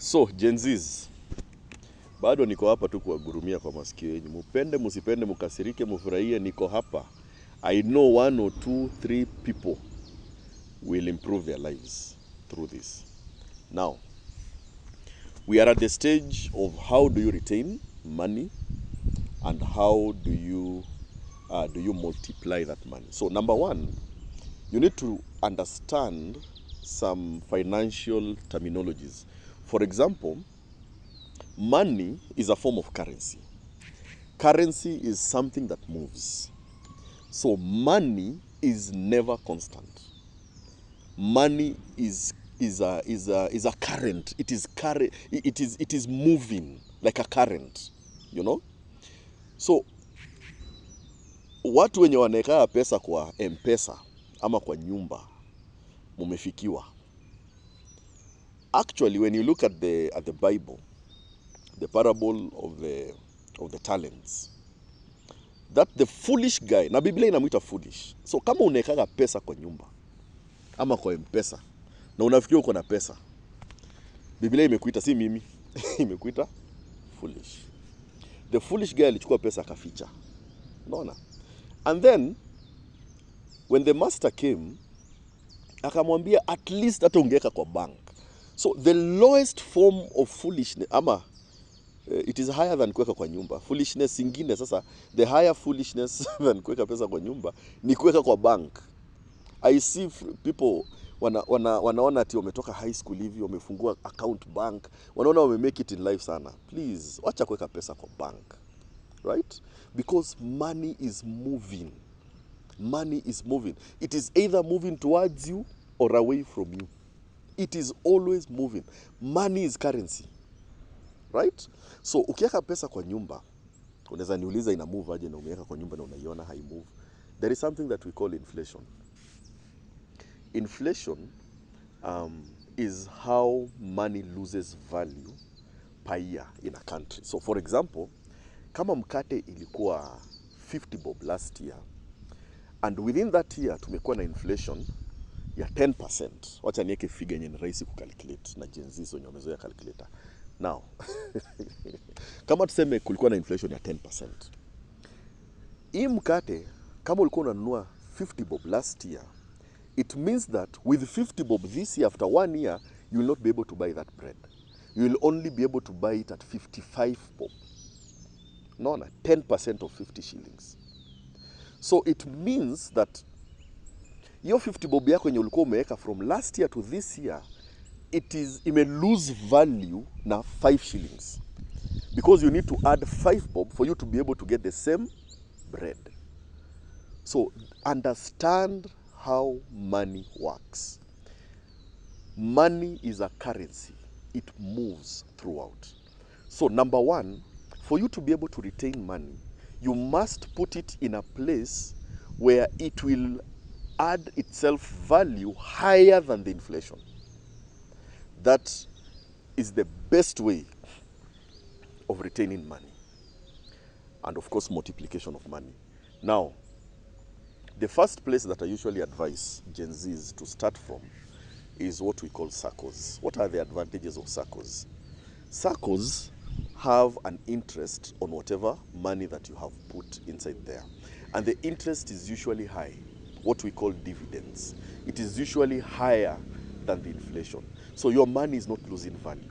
So, Gen Zs, bado niko hapa tu kuwagurumia kwa masikio yenu. Mupende, musipende, mukasirike, mufurahie, niko hapa. I know 1 or 2, 3 people will improve their lives through this. Now, we are at the stage of how do you retain money and how do you multiply that money. So, number one, you need to understand some financial terminologies. For example, money is a form of currency. Currency is something that moves. So money is never constant. Money is a current. It is moving like a current, you know? So watu wenye wanaeka pesa kwa M-Pesa ama kwa nyumba mumefikiwa. Actually, when you look at the Bible, the parable of the talents, that the foolish guy, na Biblia inamuita foolish. So kama unaekaga pesa kwa nyumba ama kwa M-Pesa na unafikiri uko na pesa, Biblia imekuita, si mimi, imekuita foolish. The foolish guy alichukua pesa akaficha. Unaona? And then when the master came, akamwambia at least hata ungeweka kwa bank. So the lowest form of foolishness ama it is higher than kuweka kwa nyumba. Foolishness ingine sasa, the higher foolishness than kuweka pesa kwa nyumba ni kuweka kwa bank. I see people wanaona ati wametoka high school hivi, wamefungua account bank, wanaona wame make it in life sana. Please, wacha kuweka pesa kwa bank. Right? Because money is moving. Money is moving. It is either moving towards you or away from you. It is always moving. Money is currency. Right? So ukiweka pesa kwa nyumba, unaweza niuliza ina move aje na umeweka kwa nyumba na unaiona hai move. There is something that we call inflation. Inflation is how money loses value per year in a country. So for example, kama mkate ilikuwa 50 bob last year, and within that year tumekuwa na inflation ya 10%. Wacha niweke figure yenye ni rahisi kucalculate na Gen Z wenye wamezoea calculator. Now, kama tuseme kulikuwa na inflation ya 10%. Hii mkate kama ulikuwa unanunua 50 bob last year, it means that with 50 bob this year, after 1 year, you will not be able to buy that bread. You will only be able to buy it at 55 bob. No, 10% of 50 shillings. So it means that your 50 bob yako yenye ulikuwa umeweka from last year to this year, it may lose value na 5 shillings. Because you need to add 5 bob for you to be able to get the same bread. So understand how money works. Money is a currency. It moves throughout. So number one, for you to be able to retain money, you must put it in a place where it will add itself value higher than the inflation. That is the best way of retaining money. And of course, multiplication of money. Now, the first place that I usually advise Gen Zs to start from is what we call SACCOs. What are the advantages of SACCOs? SACCOs have an interest on whatever money that you have put inside there. And the interest is usually high, what we call dividends. It is usually higher than the inflation. So your money is not losing value,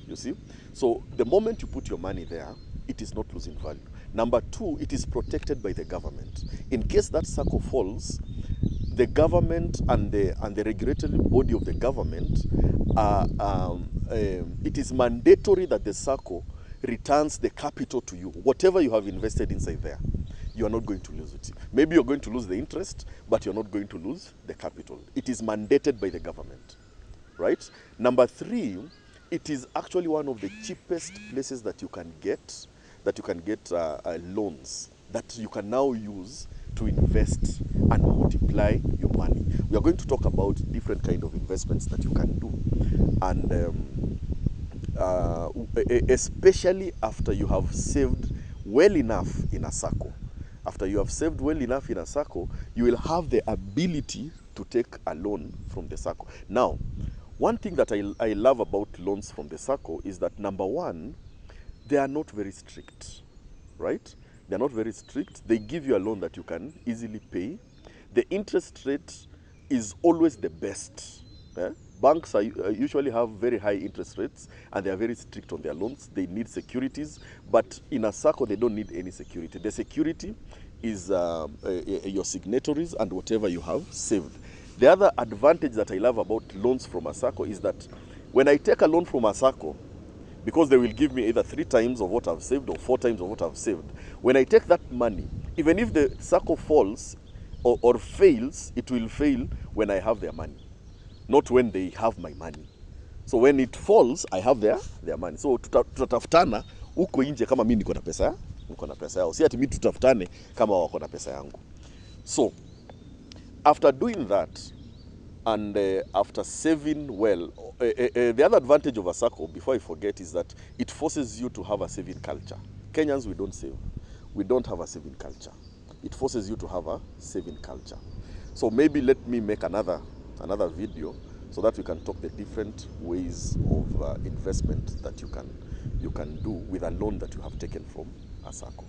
you see? So the moment you put your money there, it is not losing value. Number two, it is protected by the government. In case that SACCO falls, the government and the regulatory body of the government, it is mandatory that the SACCO returns the capital to you. Whatever you have invested inside there, you are not going to lose it. Maybe you're going to lose the interest, but you're not going to lose the capital. It is mandated by the government, right? Number three, it is actually one of the cheapest places that you can get loans that you can now use to invest and multiply your money. We are going to talk about different kind of investments that you can do, and especially after you have saved well enough in a SACCO. After you have saved well enough in a SACCO, you will have the ability to take a loan from the SACCO. Now, One thing that I love about loans from the SACCO is that, number one, they are not very strict, right? They're not very strict. They give you a loan that you can easily pay. The interest rate is always the best. eh? Banks usually have very high interest rates, and they are very strict on their loans. They need securities, but in a SACCO, they don't need any security. The security is your signatories and whatever you have saved. The other advantage that I love about loans from a SACCO is that when I take a loan from a SACCO, because they will give me either 3 times of what I've saved or 4 times of what I've saved. When I take that money, even if the SACCO falls or fails, it will fail when I have their money, not when they have my money. So when it falls, I have their money. So tutatafutana huko nje kama mimi niko na pesa yao. Si ati mimi tutafutane kama wako na pesa yangu. So after doing that, and after saving well, the other advantage of a SACCO, before I forget, is that it forces you to have a saving culture. Kenyans, we don't save. We don't have a saving culture. It forces you to have a saving culture. So maybe let me make another video so that we can talk the different ways of investment that you can do with a loan that you have taken from a SACCO.